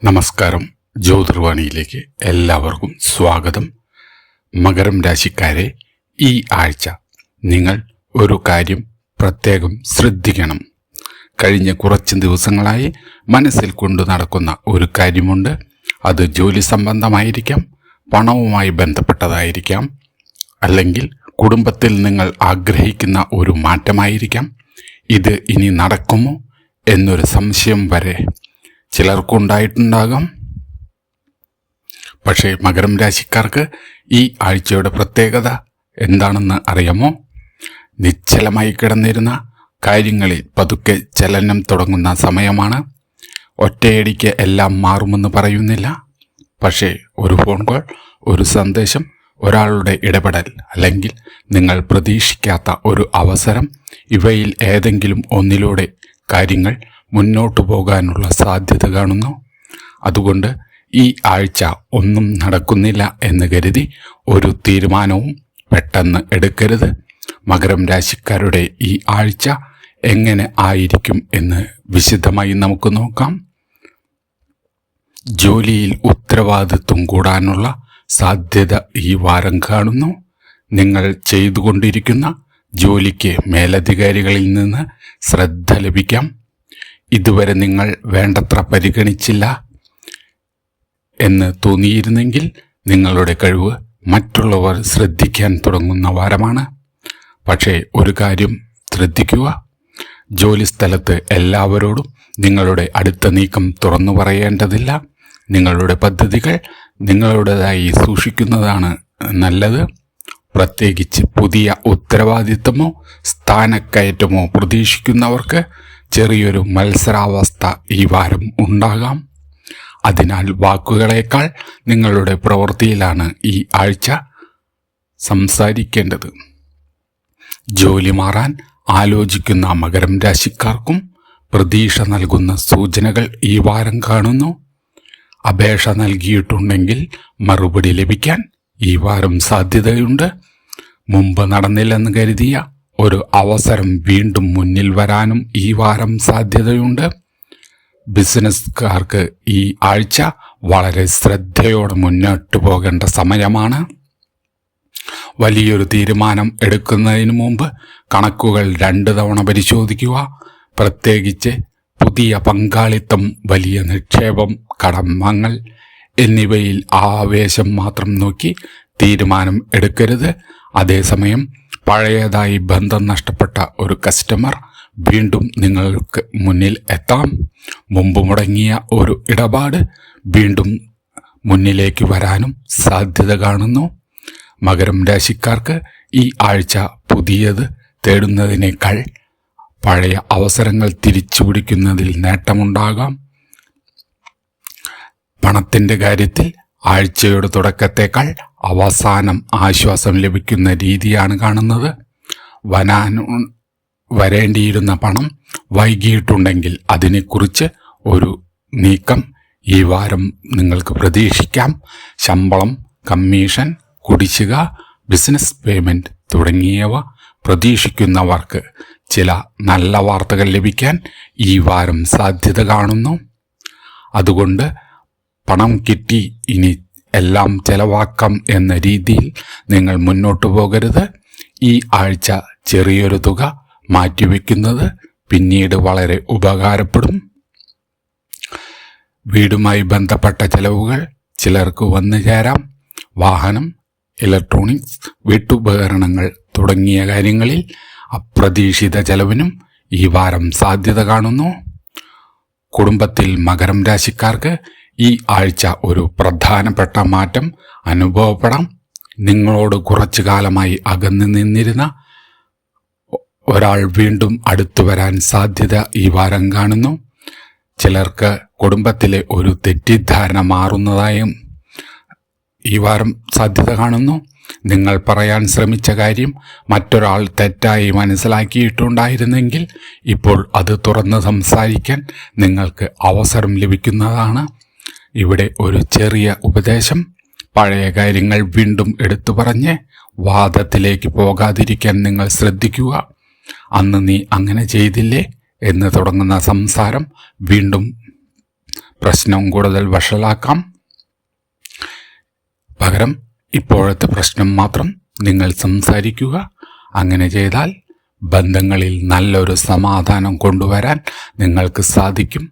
നമസ്കാരം. ജ്യോതിർവാണിയിലേക്ക് എല്ലാവർക്കും സ്വാഗതം. മകരം രാശിക്കാരെ, ഈ ആഴ്ച നിങ്ങൾ ഒരു കാര്യം പ്രത്യേകം ശ്രദ്ധിക്കണം. കഴിഞ്ഞ കുറച്ച് ദിവസങ്ങളായി മനസ്സിൽ കൊണ്ടു നടക്കുന്ന ഒരു കാര്യമുണ്ട്. അത് ജോലി സംബന്ധമായിരിക്കാം, പണവുമായി ബന്ധപ്പെട്ടതായിരിക്കാം, അല്ലെങ്കിൽ കുടുംബത്തിൽ നിങ്ങൾ ആഗ്രഹിക്കുന്ന ഒരു മാറ്റമായിരിക്കാം. ഇത് ഇനി നടക്കുമോ എന്നൊരു സംശയം വരെ ചിലർക്കുണ്ടായിട്ടുണ്ടാകാം. പക്ഷേ മകരം രാശിക്കാർക്ക് ഈ ആഴ്ചയുടെ പ്രത്യേകത എന്താണെന്ന് അറിയാമോ? നിശ്ചലമായി കിടന്നിരുന്ന കാര്യങ്ങളിൽ പതുക്കെ ചലനം തുടങ്ങുന്ന സമയമാണ്. ഒറ്റയടിക്ക് എല്ലാം മാറുമെന്ന് പറയുന്നില്ല. പക്ഷേ ഒരു ഫോൺ കോൾ, ഒരു സന്ദേശം, ഒരാളുടെ ഇടപെടൽ, അല്ലെങ്കിൽ നിങ്ങൾ പ്രതീക്ഷിക്കാത്ത ഒരു അവസരം, ഇവയിൽ ഏതെങ്കിലും ഒന്നിലൂടെ കാര്യങ്ങൾ മുന്നോട്ടു പോകാനുള്ള സാധ്യത കാണുന്നു. അതുകൊണ്ട് ഈ ആഴ്ച ഒന്നും നടക്കുന്നില്ല എന്ന് കരുതി ഒരു തീരുമാനവും പെട്ടെന്ന് എടുക്കരുത്. മകരം രാശിക്കാരുടെ ഈ ആഴ്ച എങ്ങനെ ആയിരിക്കും എന്ന് വിശദമായി നമുക്ക് നോക്കാം. ജോലിയിൽ ഉത്തരവാദിത്വം കൂടാനുള്ള സാധ്യത ഈ വാരം കാണുന്നു. നിങ്ങൾ ചെയ്തുകൊണ്ടിരിക്കുന്ന ജോലിക്ക് മേലധികാരികളിൽ നിന്ന് ശ്രദ്ധ ലഭിക്കാം. ഇതുവരെ നിങ്ങൾ വേണ്ടത്ര പരിഗണിച്ചില്ല എന്ന് തോന്നിയിരുന്നെങ്കിൽ നിങ്ങളുടെ കഴിവ് മറ്റുള്ളവർ ശ്രദ്ധിക്കാൻ തുടങ്ങുന്ന വാരമാണ്. പക്ഷേ ഒരു കാര്യം ശ്രദ്ധിക്കുക, ജോലി സ്ഥലത്ത് എല്ലാവരോടും നിങ്ങളുടെ അടുത്ത നീക്കം തുറന്നു പറയേണ്ടതില്ല. നിങ്ങളുടെ പദ്ധതികൾ നിങ്ങളുടേതായി സൂക്ഷിക്കുന്നതാണ് നല്ലത്. പ്രത്യേകിച്ച് പുതിയ ഉത്തരവാദിത്തമോ സ്ഥാനക്കയറ്റമോ പ്രതീക്ഷിക്കുന്നവർക്ക് ചെറിയൊരു മത്സരാവസ്ഥ ഈ വാരം ഉണ്ടാകാം. അതിനാൽ വാക്കുകളേക്കാൾ നിങ്ങളുടെ പ്രവൃത്തിയിലാണ് ഈ ആഴ്ച സംസാരിക്കേണ്ടത്. ജോലി മാറാൻ ആലോചിക്കുന്ന മകരം രാശിക്കാർക്കും പ്രതീക്ഷ നൽകുന്ന സൂചനകൾ ഈ വാരം കാണുന്നു. അപേക്ഷ നൽകിയിട്ടുണ്ടെങ്കിൽ മറുപടി ലഭിക്കാൻ ഈ വാരം സാധ്യതയുണ്ട്. മുമ്പ് നടന്നില്ലെന്ന് കരുതിയ ഒരു അവസരം വീണ്ടും മുന്നിൽ വരാനും ഈ വാരം സാധ്യതയുണ്ട്. ബിസിനസ്സുകാർക്ക് ഈ ആഴ്ച വളരെ ശ്രദ്ധയോടെ മുന്നോട്ട് പോകേണ്ട സമയമാണ്. വലിയൊരു തീരുമാനം എടുക്കുന്നതിന് മുമ്പ് കണക്കുകൾ 2 തവണ പരിശോധിക്കുക. പ്രത്യേകിച്ച് പുതിയ പങ്കാളിത്തം, വലിയ നിക്ഷേപം, കടം വാങ്ങൽ എന്നിവയിൽ ആവേശം മാത്രം നോക്കി തീരുമാനം എടുക്കരുത്. അതേസമയം പഴയതായി ബന്ധം നഷ്ടപ്പെട്ട ഒരു കസ്റ്റമർ വീണ്ടും നിങ്ങൾക്ക് മുന്നിൽ എത്താം. മുമ്പ് മുടങ്ങിയ ഒരു ഇടപാട് വീണ്ടും മുന്നിലേക്ക് വരാനും സാധ്യത കാണുന്നു. മകരം രാശിക്കാർക്ക് ഈ ആഴ്ച പുതിയത് തേടുന്നതിനേക്കാൾ പഴയ അവസരങ്ങൾ തിരിച്ചു പിടിക്കുന്നതിൽ നേട്ടമുണ്ടാകാം. പണത്തിൻ്റെ കാര്യത്തിൽ ആഴ്ചയുടെ തുടക്കത്തേക്കാൾ അവസാനം ആശ്വാസം ലഭിക്കുന്ന രീതിയാണ് കാണുന്നത്. വരേണ്ടിയിരുന്ന പണം വൈകിയിട്ടുണ്ടെങ്കിൽ അതിനെക്കുറിച്ച് ഒരു നീക്കം ഈ വാരം നിങ്ങൾക്ക് പ്രതീക്ഷിക്കാം. ശമ്പളം, കമ്മീഷൻ, കുടിശ്ശിക, ബിസിനസ് പേയ്മെന്റ് തുടങ്ങിയവ പ്രതീക്ഷിക്കുന്നവർക്ക് ചില നല്ല വാർത്തകൾ ലഭിക്കാൻ ഈ വാരം സാധ്യത കാണുന്നു. അതുകൊണ്ട് പണം കിട്ടി, ഇനി എല്ലാം ചെലവാക്കാം എന്ന രീതിയിൽ നിങ്ങൾ മുന്നോട്ടു പോകരുത്. ഈ ആഴ്ച ചെറിയൊരു തുക മാറ്റിവെക്കുന്നത് പിന്നീട് വളരെ ഉപകാരപ്പെടും. വീടുമായി ബന്ധപ്പെട്ട ചെലവുകൾ ചിലർക്ക് വന്നു ചേരാം. വാഹനം, ഇലക്ട്രോണിക്സ്, വീട്ടുപകരണങ്ങൾ തുടങ്ങിയ കാര്യങ്ങളിൽ അപ്രതീക്ഷിത ചെലവിനും ഈ വാരം സാധ്യത കാണുന്നു. കുടുംബത്തിൽ മകരം രാശിക്കാർക്ക് ഈ ആഴ്ച ഒരു പ്രധാനപ്പെട്ട മാറ്റം അനുഭവപ്പെടാം. നിങ്ങളോട് കുറച്ചു കാലമായി അകന്നു നിന്നിരുന്ന ഒരാൾ വീണ്ടും അടുത്തു വരാൻ സാധ്യത ഈ വാരം കാണുന്നു. ചിലർക്ക് കുടുംബത്തിലെ ഒരു തെറ്റിദ്ധാരണ മാറുന്നതായും ഈ വാരം സാധ്യത കാണുന്നു. നിങ്ങൾ പറയാൻ ശ്രമിച്ച കാര്യം മറ്റൊരാൾ തെറ്റായി മനസ്സിലാക്കിയിട്ടുണ്ടായിരുന്നെങ്കിൽ ഇപ്പോൾ അത് തുറന്ന് സംസാരിക്കാൻ നിങ്ങൾക്ക് അവസരം ലഭിക്കുന്നതാണ്. ഇവിടെ ഒരു ചെറിയ ഉപദേശം: പഴയ കാര്യങ്ങൾ വീണ്ടും എടുത്തു പറഞ്ഞ് വാദത്തിലേക്ക് പോകാതിരിക്കാൻ നിങ്ങൾ ശ്രദ്ധിക്കുക. അന്ന് നീ അങ്ങനെ ചെയ്തില്ലേ എന്ന് തുടങ്ങുന്ന സംസാരം വീണ്ടും പ്രശ്നം കൂടുതൽ വഷളാക്കാം. പകരം ഇപ്പോഴത്തെ പ്രശ്നം മാത്രം നിങ്ങൾ സംസാരിക്കുക. അങ്ങനെ ചെയ്താൽ ബന്ധങ്ങളിൽ നല്ലൊരു സമാധാനം കൊണ്ടുവരാൻ നിങ്ങൾക്ക് സാധിക്കും.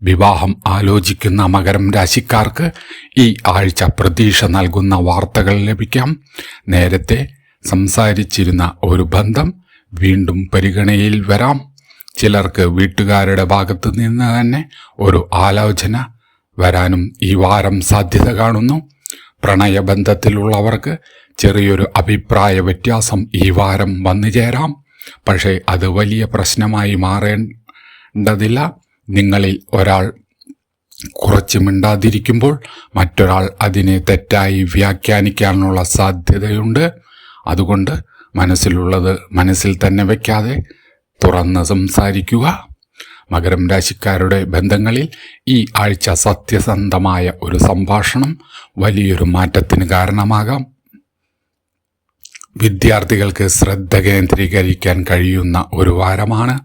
വിവാഹം ആലോചിക്കുന്ന മകരം രാശിക്കാർക്ക് ഈ ആഴ്ച പ്രതീക്ഷ നൽകുന്ന വാർത്തകൾ ലഭിക്കാം. നേരത്തെ സംസാരിച്ചിരുന്ന ഒരു ബന്ധം വീണ്ടും പരിഗണനയിൽ വരാം. ചിലർക്ക് വീട്ടുകാരുടെ ഭാഗത്തു നിന്ന് തന്നെ ഒരു ആലോചന വരാനും ഈ വാരം സാധ്യത കാണുന്നു. പ്രണയബന്ധത്തിലുള്ളവർക്ക് ചെറിയൊരു അഭിപ്രായ വ്യത്യാസം ഈ വാരം വന്നു ചേരാം. പക്ഷേ അത് വലിയ പ്രശ്നമായി മാറേണ്ടതില്ല. നിങ്ങളിൽ ഒരാൾ കുറച്ച് മിണ്ടാതിരിക്കുമ്പോൾ മറ്റൊരാൾ അതിനെ തെറ്റായി വ്യാഖ്യാനിക്കാനുള്ള സാധ്യതയുണ്ട്. അതുകൊണ്ട് മനസ്സിലുള്ളത് മനസ്സിൽ തന്നെ വയ്ക്കാതെ തുറന്ന് സംസാരിക്കുക. മകരം രാശിക്കാരുടെ ബന്ധങ്ങളിൽ ഈ ആഴ്ച സത്യസന്ധമായ ഒരു സംഭാഷണം വലിയൊരു മാറ്റത്തിന് കാരണമാകാം. വിദ്യാർത്ഥികൾക്ക് ശ്രദ്ധ കേന്ദ്രീകരിക്കാൻ കഴിയുന്ന ഒരു വാരമാണ്.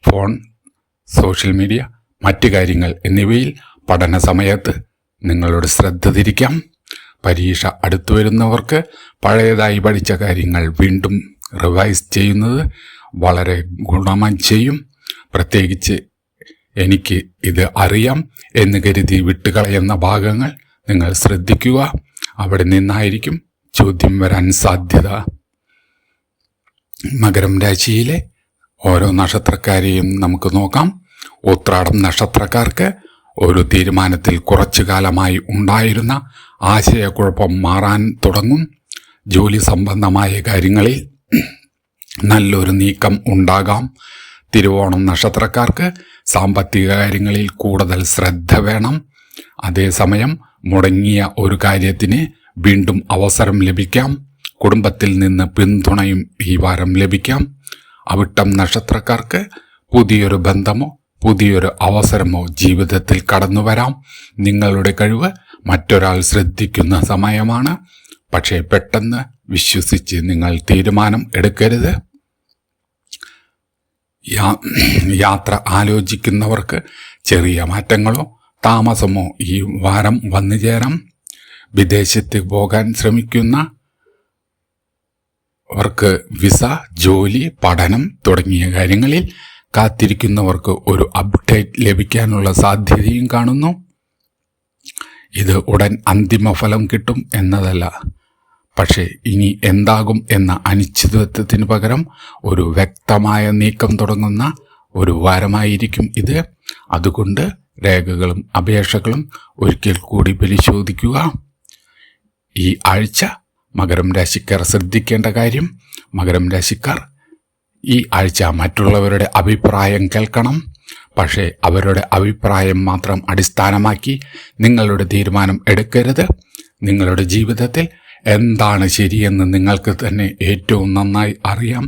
ഫോൺ, സോഷ്യൽ മീഡിയ, മറ്റു കാര്യങ്ങൾ എന്നിവയിൽ പഠന സമയത്ത് നിങ്ങളുടെ ശ്രദ്ധ തിരിക്കാം. പരീക്ഷ അടുത്തു വരുന്നവർക്ക് പഴയതായി പഠിച്ച കാര്യങ്ങൾ വീണ്ടും റിവൈസ് ചെയ്യുന്നത് വളരെ ഗുണം ചെയ്യും. പ്രത്യേകിച്ച് എനിക്ക് ഇത് അറിയാം എന്ന് കരുതി വിട്ടുകളയുന്ന ഭാഗങ്ങൾ നിങ്ങൾ ശ്രദ്ധിക്കുക. അവിടെ നിന്നായിരിക്കും ചോദ്യം വരാൻ സാധ്യത. മകരം രാശിയിലെ ഓരോ നക്ഷത്രക്കാരെയും നമുക്ക് നോക്കാം. ഉത്രാടം നക്ഷത്രക്കാർക്ക് ഒരു തീരുമാനത്തിൽ കുറച്ചു കാലമായി ഉണ്ടായിരുന്ന ആശയക്കുഴപ്പം മാറാൻ തുടങ്ങും. ജോലി സംബന്ധമായ കാര്യങ്ങളിൽ നല്ലൊരു നീക്കം ഉണ്ടാകാം. തിരുവോണം നക്ഷത്രക്കാർക്ക് സാമ്പത്തിക കാര്യങ്ങളിൽ കൂടുതൽ ശ്രദ്ധ വേണം. അതേസമയം മുടങ്ങിയ ഒരു കാര്യത്തിന് വീണ്ടും അവസരം ലഭിക്കാം. കുടുംബത്തിൽ നിന്ന് പിന്തുണയും ഈ വാരം ലഭിക്കാം. അവിട്ടം നക്ഷത്രക്കാർക്ക് പുതിയൊരു ബന്ധമോ പുതിയൊരു അവസരമോ ജീവിതത്തിൽ കടന്നു വരാം. നിങ്ങളുടെ കഴിവ് മറ്റൊരാൾ ശ്രദ്ധിക്കുന്ന സമയമാണ്. പക്ഷേ പെട്ടെന്ന് വിശ്വസിച്ച് നിങ്ങൾ തീരുമാനം എടുക്കരുത്. യാത്ര ആലോചിക്കുന്നവർക്ക് ചെറിയ മാറ്റങ്ങളോ താമസമോ ഈ വാരം വന്നു ചേരാം. വിദേശത്ത് പോകാൻ ശ്രമിക്കുന്നവർക്ക് വിസ, ജോലി, പഠനം തുടങ്ങിയ കാര്യങ്ങളിൽ കാത്തിരിക്കുന്നവർക്ക് ഒരു അപ്ഡേറ്റ് ലഭിക്കാനുള്ള സാധ്യതയും കാണുന്നു. ഇത് ഉടൻ അന്തിമ ഫലം കിട്ടും എന്നതല്ല, പക്ഷേ ഇനി എന്താകും എന്ന അനിശ്ചിതത്വത്തിന് പകരം ഒരു വ്യക്തമായ നീക്കം തുടങ്ങുന്ന ഒരു വാരമായിരിക്കും ഇത്. അതുകൊണ്ട് രേഖകളും അപേക്ഷകളും ഒരിക്കൽ കൂടി പരിശോധിക്കുക. ഈ ആഴ്ച മകരം രാശിക്കാർ ശ്രദ്ധിക്കേണ്ട കാര്യം: മകരം രാശിക്കാർ ഈ ആഴ്ച മറ്റുള്ളവരുടെ അഭിപ്രായം കേൾക്കണം. പക്ഷേ അവരുടെ അഭിപ്രായം മാത്രം അടിസ്ഥാനമാക്കി നിങ്ങളുടെ തീരുമാനം എടുക്കരുത്. നിങ്ങളുടെ ജീവിതത്തിൽ എന്താണ് ശരിയെന്ന് നിങ്ങൾക്ക് തന്നെ ഏറ്റവും നന്നായി അറിയാം.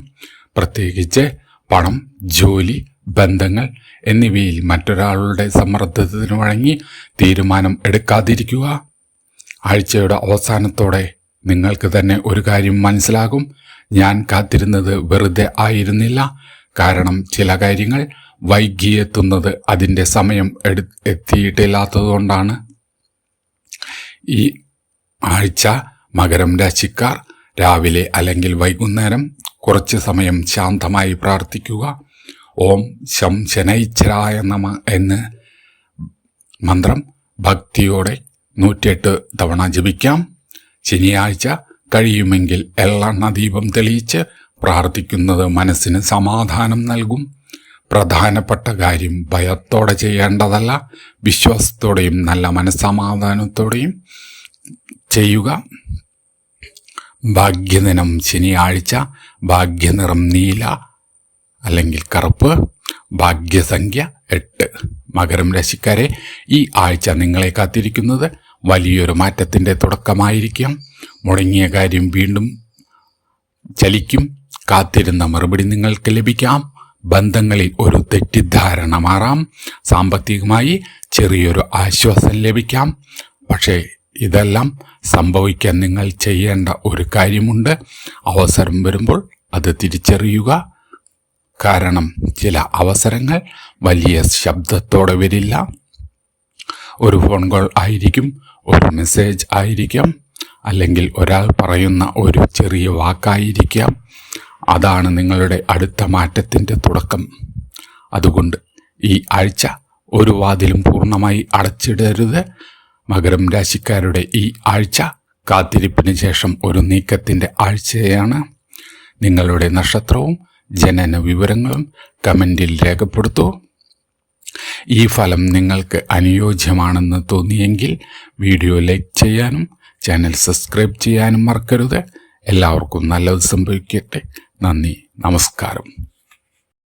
പ്രത്യേകിച്ച് പണം, ജോലി, ബന്ധങ്ങൾ എന്നിവയിൽ മറ്റൊരാളുടെ സമ്മർദ്ദത്തിന് വഴങ്ങി തീരുമാനം എടുക്കാതിരിക്കുക. ആഴ്ചയുടെ അവസാനത്തോടെ നിങ്ങൾക്ക് തന്നെ ഒരു കാര്യം മനസ്സിലാകും: ഞാൻ കാത്തിരുന്നത് വെറുതെ ആയിരുന്നില്ല. കാരണം ചില കാര്യങ്ങൾ വൈകിയെത്തുന്നത് അതിൻ്റെ സമയം എത്തിയിട്ടില്ലാത്തതുകൊണ്ടാണ്. ഈ ആഴ്ച മകരം രാശിക്കാർ രാവിലെ അല്ലെങ്കിൽ വൈകുന്നേരം കുറച്ച് സമയം ശാന്തമായി പ്രാർത്ഥിക്കുക. ഓം ശം ശനൈശ്വരായ നമ എന്ന മന്ത്രം ഭക്തിയോടെ 108 തവണ ജപിക്കാം. ശനിയാഴ്ച കഴിയുമെങ്കിൽ എള്ളെണ്ണ ദീപം തെളിയിച്ച് പ്രാർത്ഥിക്കുന്നത് മനസ്സിന് സമാധാനം നൽകും. പ്രധാനപ്പെട്ട കാര്യം ഭയത്തോടെ ചെയ്യേണ്ടതല്ല, വിശ്വാസത്തോടെയും നല്ല മനസ്സമാധാനത്തോടെയും ചെയ്യുക. ഭാഗ്യദിനം ശനിയാഴ്ച. ഭാഗ്യനിറം നീല അല്ലെങ്കിൽ കറുപ്പ്. ഭാഗ്യസംഖ്യ 8. മകരം രാശിക്കാരെ, ഈ ആഴ്ച നിങ്ങളെ കാത്തിരിക്കുന്നത് വലിയൊരു മാറ്റത്തിൻ്റെ തുടക്കമായിരിക്കും. മുടങ്ങിയ കാര്യം വീണ്ടും ചലിക്കും. കാത്തിരുന്ന മറുപടി നിങ്ങൾക്ക് ലഭിക്കാം. ബന്ധങ്ങളിൽ ഒരു തെറ്റിദ്ധാരണ മാറാം. സാമ്പത്തികമായി ചെറിയൊരു ആശ്വാസം ലഭിക്കാം. പക്ഷേ ഇതെല്ലാം സംഭവിക്കാൻ നിങ്ങൾ ചെയ്യേണ്ട ഒരു കാര്യമുണ്ട്. അവസരം വരുമ്പോൾ അത് തിരിച്ചറിയുക. കാരണം ചില അവസരങ്ങൾ വലിയ ശബ്ദത്തോടെ വരില്ല. ഒരു ഫോൺ കോൾ ആയിരിക്കും, ഒരു മെസ്സേജ് ആയിരിക്കാം, അല്ലെങ്കിൽ ഒരാൾ പറയുന്ന ഒരു ചെറിയ വാക്കായിരിക്കാം. അതാണ് നിങ്ങളുടെ അടുത്ത മാറ്റത്തിൻ്റെ തുടക്കം. അതുകൊണ്ട് ഈ ആഴ്ച ഒരു വാതിലും പൂർണ്ണമായി അടച്ചിടരുത്. മകരം രാശിക്കാരുടെ ഈ ആഴ്ച കാത്തിരിപ്പിന് ശേഷം ഒരു നീക്കത്തിൻ്റെ ആഴ്ചയാണ്. നിങ്ങളുടെ നക്ഷത്രവും ജനന വിവരങ്ങളും കമൻറ്റിൽ രേഖപ്പെടുത്തൂ. ഈ ഫലം നിങ്ങൾക്ക് അനുയോജ്യമാണെന്ന് തോന്നിയെങ്കിൽ വീഡിയോ ലൈക്ക് ചെയ്യാനും ചാനൽ സബ്സ്ക്രൈബ് ചെയ്യാനും മറക്കരുത്. എല്ലാവർക്കും നല്ലത് സംഭവിക്കട്ടെ. നന്ദി, നമസ്കാരം.